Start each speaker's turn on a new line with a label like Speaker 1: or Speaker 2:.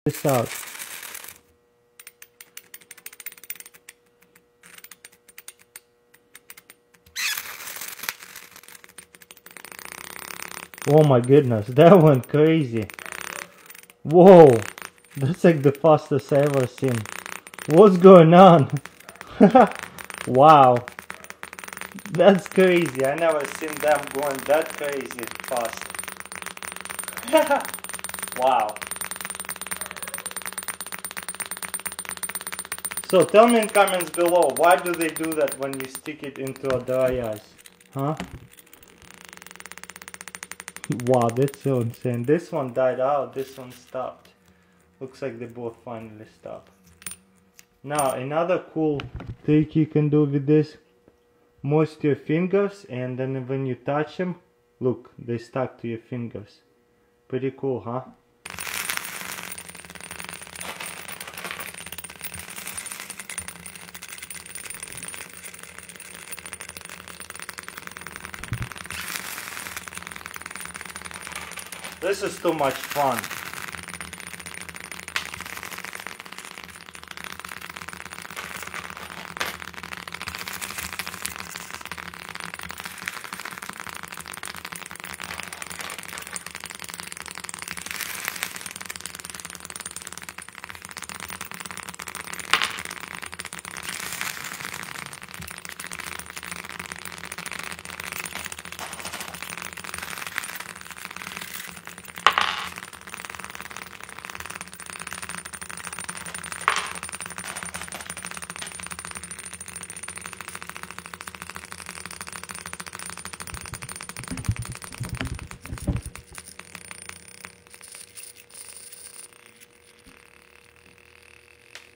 Speaker 1: this out. Oh my goodness, that went crazy. Whoa, that's like the fastest I ever seen. What's going on? Wow, that's crazy. I never seen them going that crazy fast. Wow. So tell me in comments below, why do they do that when you stick it into a dry ice? Huh? Wow, that's so insane. This one died out, this one stopped. Looks like they both finally stopped. Now, another cool trick you can do with this, moist your fingers, and then when you touch them, look, they stuck to your fingers. Pretty cool, huh? This is too much fun.